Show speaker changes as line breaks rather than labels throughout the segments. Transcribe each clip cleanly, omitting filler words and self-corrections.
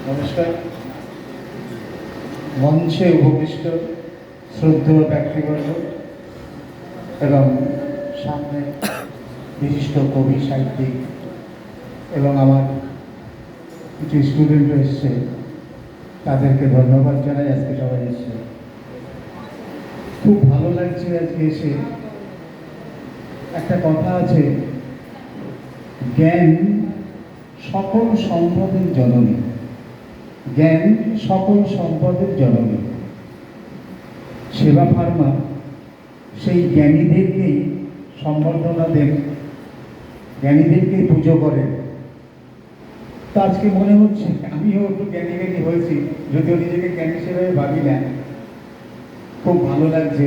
নমস্কার। মঞ্চে উপবিষ্ট শ্রদ্ধেয় ব্যক্তিবর্গ এবং সামনে বিশিষ্ট কবি সাহিত্যিক এবং আমার কিছু স্টুডেন্ট এসছে, তাদেরকে ধন্যবাদ জানাই। আজকে সবাই এসছে, খুব ভালো লাগছে আজকে এসে। একটা কথা আছে, জ্ঞান সকল সম্পদের জননী। জ্ঞান সকল সম্পদের জননী। সেবা ফার্মা সেই জ্ঞানীদেরকেই সম্বর্ধনা দেন, জ্ঞানীদেরকেই পুজো করেন। তো আজকে মনে হচ্ছে আমিও একটু জ্ঞানী জ্ঞানী হয়েছি, যদিও নিজেকে জ্ঞানী হিসেবে ভাবি না। খুব ভালো লাগছে।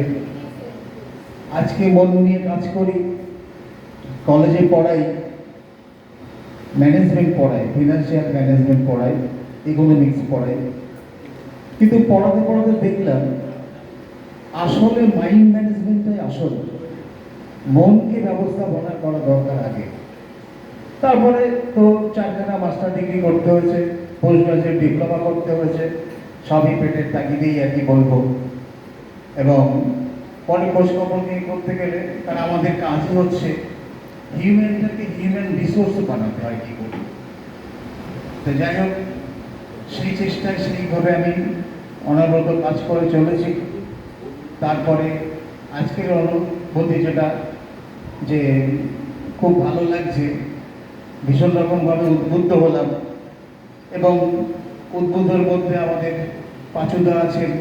আজকে মন নিয়ে কাজ করি, কলেজে পড়াই, ম্যানেজমেন্ট পড়াই, ফিনান্সিয়াল ম্যানেজমেন্ট পড়াই, ইকোনমিক্স পড়াই। কিন্তু পড়াতে পড়াতে দেখলাম আসলে মাইন্ড ম্যানেজমেন্টটাই আসল। মনকে ব্যবস্থাপনা করা দরকার আগে। তারপরে তো 4খানা মাস্টার ডিগ্রি করতে হয়েছে, পোস্ট গ্রাজুয়েট ডিপ্লোমা করতে হয়েছে, সবই পেটের তাগিদেই আর কি বলবো। এবং পরে খোঁজখবর নিয়ে করতে গেলে, কারণ আমাদের কাজই হচ্ছে হিউম্যানটাকে হিউম্যান রিসোর্স বানাতে হয় কি করি। তো যাই হোক, সেই চেষ্টায় সেইভাবে আমি অনবরত কাজ করে চলেছি। তারপরে আজকের অনুভূতি যেটা, যে খুব ভালো লাগছে, ভীষণ রকমভাবে উদ্বুদ্ধ হলাম। এবং উদ্বুদ্ধের মধ্যে আমাদের পাঁচুদা আছেন।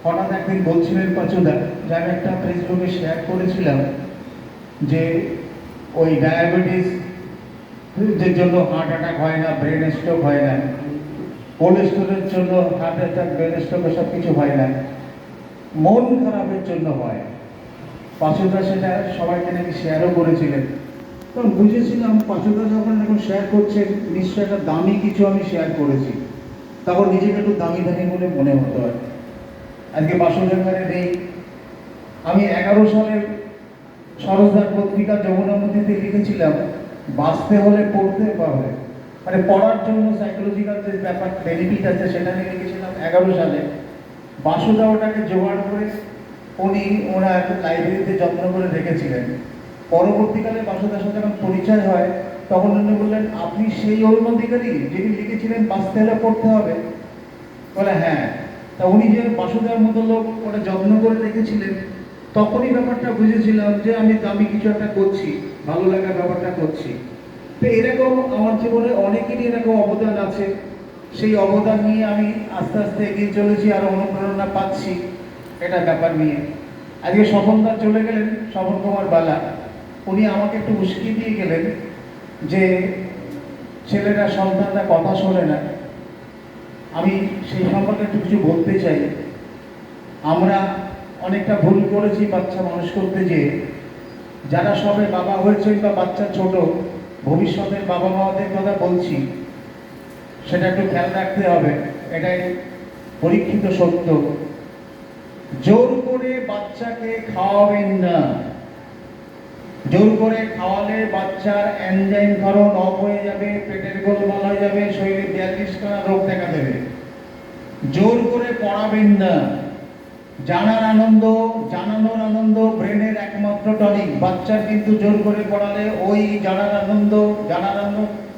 হঠাৎ একদিন বলছিলেন পাঁচুদা, যে আমি একটা ফেসবুকে শেয়ার করেছিলাম যে ওই ডায়াবেটিস যে জন্য হার্ট অ্যাটাক হয় না, ব্রেন স্ট্রোক হয় না, কোলেস্টেরলের জন্য হার্ট অ্যাটাক, ব্রেন স্ট্রোক এসব কিছু হয় না, মন খারাপের জন্য হয়। পাঁচুদা সেটা সবাইকে নাকি শেয়ারও করেছিলেন। তখন বুঝেছিলাম পাঁচুদা যখন এখন শেয়ার করছেন, নিশ্চয়ই একটা দামি কিছু আমি শেয়ার করেছি। তখন নিজেকে একটু দামি দামি বলে মনে হতো। আর আজকে বাসুদেবরে নেই। আমি 11 সালের সরোজদার পত্রিকা যমুনামতিতে লিখেছিলাম, বাঁচতে হলে পড়তে হবে, মানে পড়ার জন্য সাইকোলজিক্যাল যে ব্যাপার বেনিফিট আছে সেটা নিয়ে লিখেছিলাম 11 সালে। বাসুদা ওটাকে জোগাড় করে উনি ওনার লাইব্রেরিতে যত্ন করে রেখেছিলেন। পরবর্তীকালে বাসুদার সাথে যখন পরিচয় হয়, তখন উনি বললেন, আপনি সেই অরুণ অধিকারী যিনি লিখেছিলেন বাঁচতে হলে পড়তে হবে? বলে হ্যাঁ। তা উনি যে বাসুদার মতো লোক ওটা যত্ন করে রেখেছিলেন, তখনই ব্যাপারটা বুঝেছিলাম যে আমি কিছু একটা করছি, ভালো লাগার ব্যাপারটা করছি। তো এরকম আমার জীবনে অনেকেরই এরকম অবদান আছে। সেই অবদান নিয়ে আমি আস্তে আস্তে এগিয়ে চলেছি, আর অনুপ্রেরণা পাচ্ছি এটা ব্যাপার নিয়ে। আজকে স্বপনদা চলে গেলেন, স্বপন কুমার বালা, উনি আমাকে একটু উস্কি দিয়ে গেলেন যে ছেলেরা, সন্তানরা কথা শোনে না। আমি সেই সম্পর্কে একটু কিছু বলতে চাই। আমরা অনেকটা ভুল করেছি বাচ্চা মানুষ করতে যেয়ে। যারা সবে বাবা হয়েছে বা বাচ্চা ছোট, ভবিষ্যতের বাবা মাদের কথা বলছি, সেটা একটু খেয়াল রাখতে হবে। এটাই পরীক্ষিত সত্য। জোর করে বাচ্চাকে খাওয়াবেন না। জোর করে খাওয়ালে বাচ্চার এনজাইম ক্ষরণ অফ হয়ে যাবে, পেটের গোলমাল হয়ে যাবে, শরীরে 42খানা রোগ দেখা দেবে। জোর করে পড়াবেন না। জানার আনন্দ, জানানোর আনন্দ ব্রেনের একমাত্র টনিক। বাচ্চার কিন্তু জোর করে পড়ালে ওই জানার আনন্দ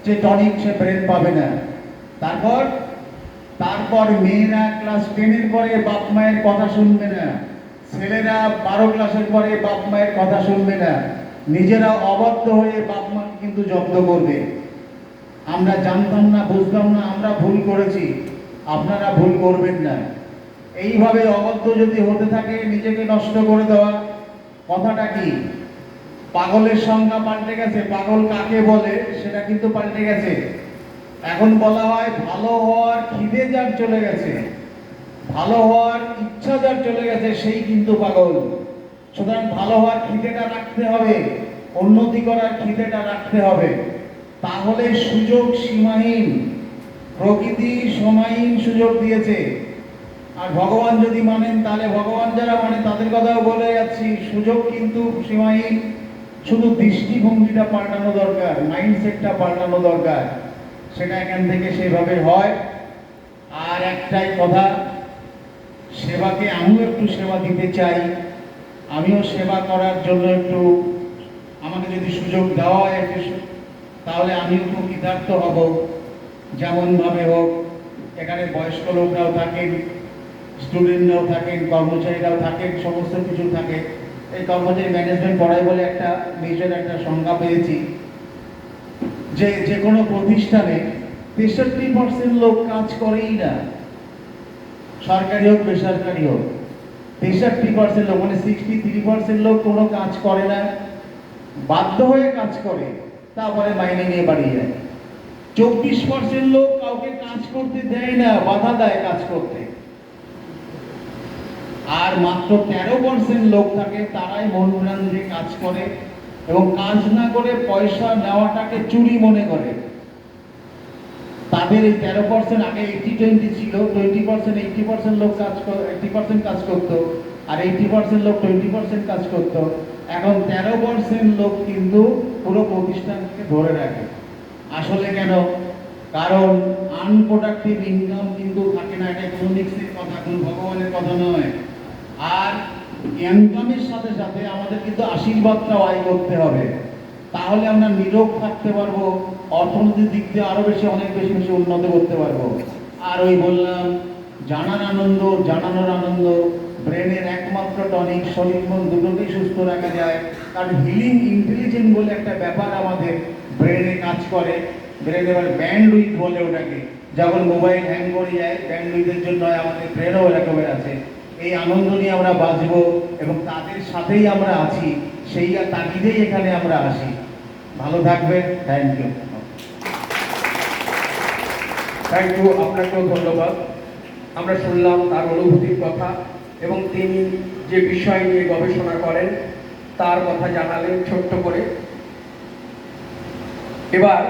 যে টনিক, সে ব্রেন পাবে না। তারপর মেয়েরা ক্লাস 10-এর পরে বাপ মায়ের কথা শুনবে না, ছেলেরা 12 ক্লাসের পরে বাপ মায়ের কথা শুনবে না, নিজেরা অবাধ্য হয়ে বাপ মাকে কিন্তু জব্দ করবে। আমরা জানতাম না, বুঝতাম না, আমরা ভুল করেছি, আপনারা ভুল করবেন না। এইভাবে অবাধ্য যদি হতে থাকে, নিজেকে নষ্ট করে দেওয়া। কথাটা কি? পাগলের সংজ্ঞা পাল্টে গেছে। পাগল কাকে বলে সেটা কিন্তু পাল্টে গেছে। এখন বলা হয় ভালো হওয়ার খিদে যার চলে গেছে, ভালো হওয়ার ইচ্ছা যার চলে গেছে, সেই কিন্তু পাগল। সুতরাং ভালো হওয়ার খিদেটা রাখতে হবে, উন্নতি করার খিদেটা রাখতে হবে। তাহলে সুযোগ সীমাহীন, প্রকৃতি সীমাহীন সুযোগ দিয়েছে। আর ভগবান যদি মানেন, তাহলে ভগবান যারা মানে তাদের কথাও বলে যাচ্ছি, সুযোগ কিন্তু সীমাহীন। শুধু দৃষ্টিভঙ্গিটা পাল্টানো দরকার, মাইন্ডসেটটা পাল্টানো দরকার। সেটা এখান থেকে সেভাবে হয়। আর একটাই কথা, সেবাকে আমিও একটু সেবা দিতে চাই, আমিও সেবা করার জন্য একটু আমাকে যদি সুযোগ দেওয়া হয় তাহলে আমিও খুব কৃতার্থ হব। যেমনভাবে হোক, এখানে বয়স্ক লোকরাও থাকেন, স্টুডেন্টরাও থাকেন, কর্মচারীরাও থাকেন, সমস্ত কিছু থাকে। এই কর্মচারী ম্যানেজমেন্ট পড়াই বলে একটা নিজের একটা সংজ্ঞা পেয়েছি যে যে কোনো প্রতিষ্ঠানে 63% লোক কাজ করেই না, সরকারি হোক বেসরকারি হোক। 63% লোক মানে 63% লোক কোনো কাজ করে না, বাধ্য হয়ে কাজ করে, তারপরে মাইনে নিয়ে বাড়ি যায়। 24% লোক কাউকে কাজ করতে দেয় না, বাধা দেয় কাজ করতে। আর মাত্র 13% লোক থাকে, তারাই মন প্রাণ দিয়ে কাজ করে এবং কাজ না করে পয়সা নেওয়াটাকে চুরি মনে করে। তাদের এই 13%, আগে 80-20 ছিল, 20% 80% লোক কাজ 80% কাজ করতো, আর 80% লোক 20% কাজ করতো। এখন 13% লোক কিন্তু পুরো প্রতিষ্ঠানকে ধরে রাখে। আসলে কেন? কারণ আনপ্রোডাক্টিভ ইনকাম কিন্তু থাকে না। এটা ইকোনমিক্সের কথা, কোনো ভগবানের কথা নয়। আর ইনকামের সাথে সাথে আমাদের কিন্তু আশীর্বাদটাও আয় করতে হবে, তাহলে আমরা নিরোগ থাকতে পারবো, অর্থনৈতিক দিক দিয়ে আরো বেশি, অনেক বেশি বেশি উন্নত করতে পারবো। আর ওই বললাম, জানার আনন্দ, জানানোর আনন্দ ব্রেনের একমাত্র টনিক। শরীর মন দুটোকেই সুস্থ রাখা যায়, কারণ হিলিং ইন্টেলিজেন্ট বলে একটা ব্যাপার আমাদের ব্রেনে কাজ করে। ব্রেনে এবার ব্যান্ডউইথ বলে ওটাকে, যখন মোবাইল হ্যাং করে যায়, ব্যান্ডউইথের জন্য আমাদের ব্রেনও এরকমের আছে। এই আনন্দ নিয়ে আমরা বাঁচবো এবং তাদের সাথেই আমরা আছি, সেই তাগিদেই এখানে আমরা আসি। ভালো থাকবেন। Thank you.
থ্যাংক ইউ, আপনাকেও ধন্যবাদ। আমরা শুনলাম তার অনুভূতির কথা এবং তিনি যে বিষয় নিয়ে গবেষণা করেন তার কথা জানালেন ছোট্ট করে। এবার